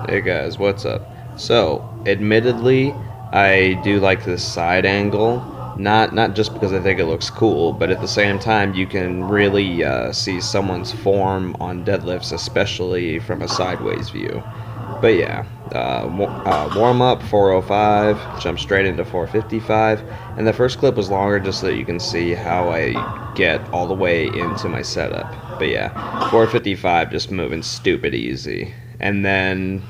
Hey guys, what's up? So, admittedly, I do like this side angle. Not just because I think it looks cool, but at the same time, you can really see someone's form on deadlifts, especially from a sideways view. But yeah, warm up 405, jump straight into 455, and the first clip was longer just so that you can see how I get all the way into my setup. But yeah, 455 just moving stupid easy. And then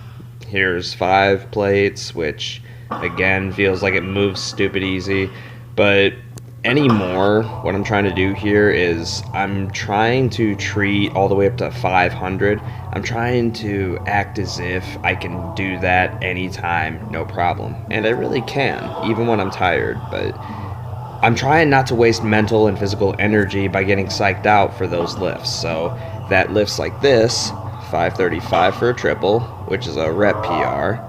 here's 5 plates, which again feels like it moves stupid easy. But anymore, what I'm trying to do here is I'm trying to treat all the way up to 500. I'm trying to act as if I can do that anytime, no problem. And I really can, even when I'm tired. But I'm trying not to waste mental and physical energy by getting psyched out for those lifts. So that lifts like this, 535 for a triple, which is a rep PR.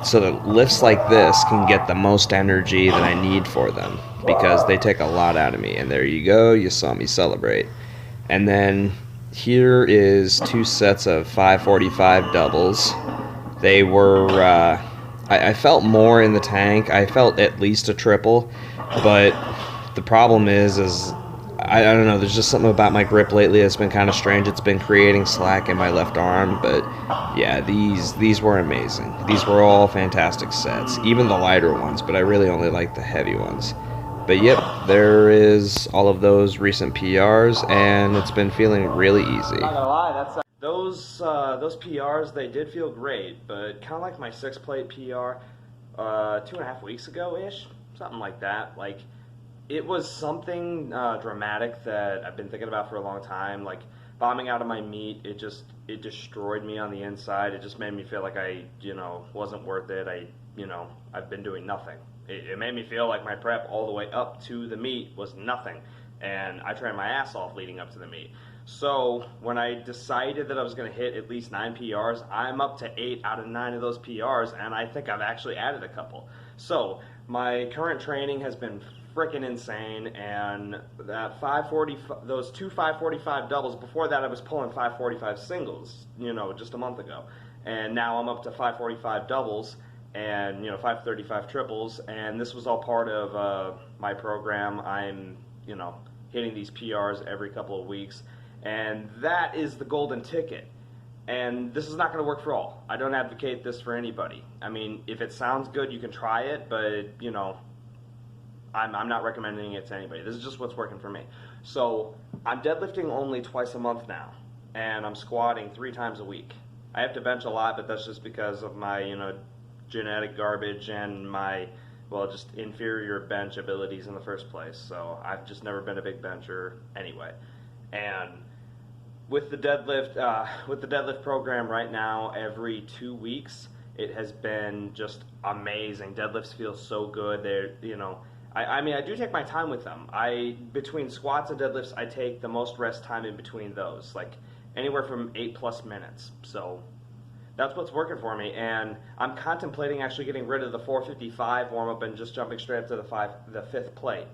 So that lifts like this can get the most energy that I need for them because they take a lot out of me. And there you go, you saw me celebrate. And then here is 2 sets of 545 doubles. They were, I felt more in the tank. I felt at least a triple, but the problem is I don't know. There's just something about my grip lately that's been kind of strange. It's been creating slack in my left arm, but yeah, these were amazing. These were all fantastic sets, even the lighter ones. But I really only like the heavy ones. But yep, there is all of those recent PRs, and it's been feeling really easy. Not gonna lie, those PRs, they did feel great, but kind of like my 6 plate PR 2.5 weeks ago ish, something like that. Like it was something dramatic that I've been thinking about for a long time. Like bombing out of my meat, it destroyed me on the inside. It just made me feel like I wasn't worth it. I've been doing nothing. It made me feel like my prep all the way up to the meet was nothing, and I trained my ass off leading up to the meet. So when I decided that I was going to hit at least 9 PRs, I'm up to 8 out of 9 of those PRs, and I think I've actually added a couple. So my current training has been freaking insane, and that 540, those two 545 doubles. Before that, I was pulling 545 singles, just a month ago, and now I'm up to 545 doubles and 535 triples, and this was all part of my program. I'm hitting these PRs every couple of weeks, and that is the golden ticket. And this is not going to work for all. I don't advocate this for anybody. I mean, if it sounds good, you can try it, but I'm not recommending it to anybody. This is just what's working for me. So I'm deadlifting only twice a month now, and I'm squatting 3 times a week. I have to bench a lot, but that's just because of my genetic garbage and my just inferior bench abilities in the first place. So I've just never been a big bencher anyway. And with the deadlift program right now, every 2 weeks, it has been just amazing. Deadlifts feel so good. I mean, I do take my time with them. Between squats and deadlifts, I take the most rest time in between those, like anywhere from 8+ minutes. So that's what's working for me, and I'm contemplating actually getting rid of the 455 warm up and just jumping straight up to the 5th plate.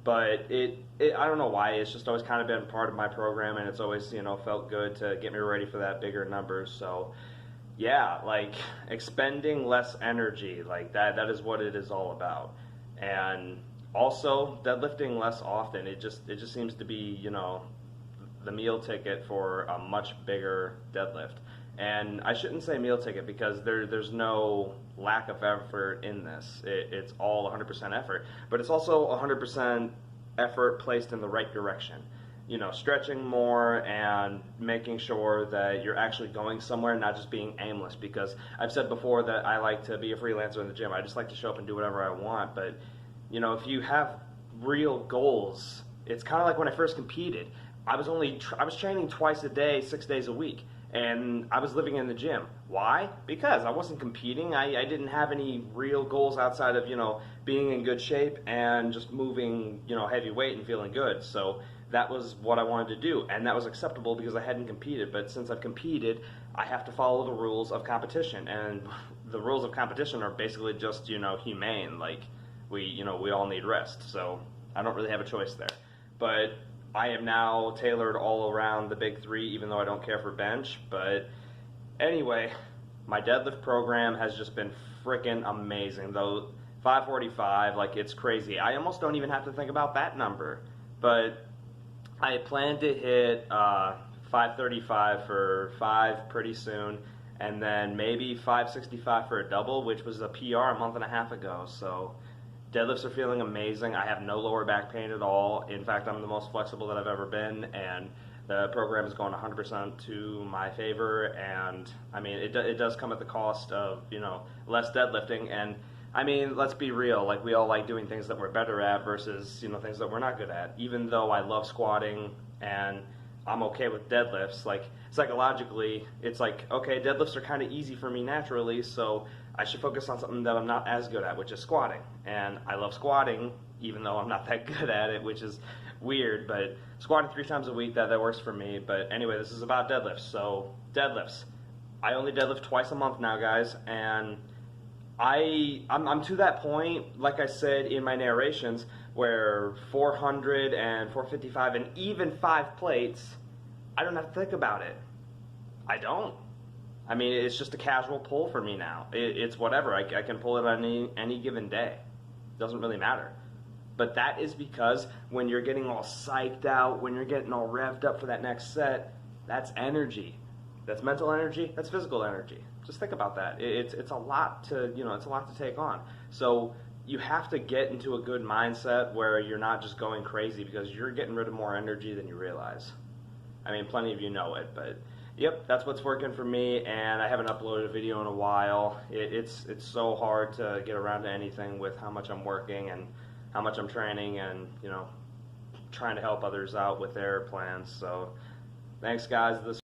But I don't know why. It's just always kind of been part of my program, and it's always felt good to get me ready for that bigger number. So yeah, like expending less energy, like that is what it is all about. And also deadlifting less often. It just seems to be the meal ticket for a much bigger deadlift. And I shouldn't say meal ticket because there's no lack of effort in this. It's all 100% effort, but it's also 100% effort placed in the right direction. Stretching more and making sure that you're actually going somewhere, not just being aimless. Because I've said before that I like to be a freelancer in the gym. I just like to show up and do whatever I want. But if you have real goals, it's kind of like when I first competed. I was training twice a day, 6 days a week. And I was living in the gym. Why? Because I wasn't competing. I didn't have any real goals outside of, being in good shape and just moving, heavy weight and feeling good. So that was what I wanted to do. And that was acceptable because I hadn't competed. But since I've competed, I have to follow the rules of competition. And the rules of competition are basically just, humane. Like, we all need rest. So I don't really have a choice there. But I am now tailored all around the big 3, even though I don't care for bench. But anyway, my deadlift program has just been freaking amazing. Though 545, like it's crazy. I almost don't even have to think about that number. But I plan to hit 535 for 5 pretty soon, and then maybe 565 for a double, which was a PR a month and a half ago. So deadlifts are feeling amazing. I have no lower back pain at all. In fact, I'm the most flexible that I've ever been, and the program is going 100% to my favor. And I mean, it does come at the cost of, you know, less deadlifting. And I mean, let's be real. Like, we all like doing things that we're better at versus, you know, things that we're not good at. Even though I love squatting and I'm okay with deadlifts, like, psychologically, it's like, okay, deadlifts are kind of easy for me naturally, so I should focus on something that I'm not as good at, which is squatting. And I love squatting, even though I'm not that good at it, which is weird, but squatting 3 times a week, that works for me. But anyway, this is about deadlifts. So deadlifts. I only deadlift twice a month now, guys, and I'm to that point, like I said in my narrations, where 400 and 455 and even 5 plates, I don't have to think about it. I don't. I mean, it's just a casual pull for me now. It's whatever. I can pull it on any given day. Doesn't really matter. But that is because when you're getting all psyched out, when you're getting all revved up for that next set, that's energy. That's mental energy. That's physical energy. Just think about that. It's a lot to, you know, it's a lot to take on. So you have to get into a good mindset where you're not just going crazy, because you're getting rid of more energy than you realize. I mean, plenty of you know it, but yep, that's what's working for me. And I haven't uploaded a video in a while. It's so hard to get around to anything with how much I'm working and how much I'm training, and, you know, trying to help others out with their plans. So thanks, guys. This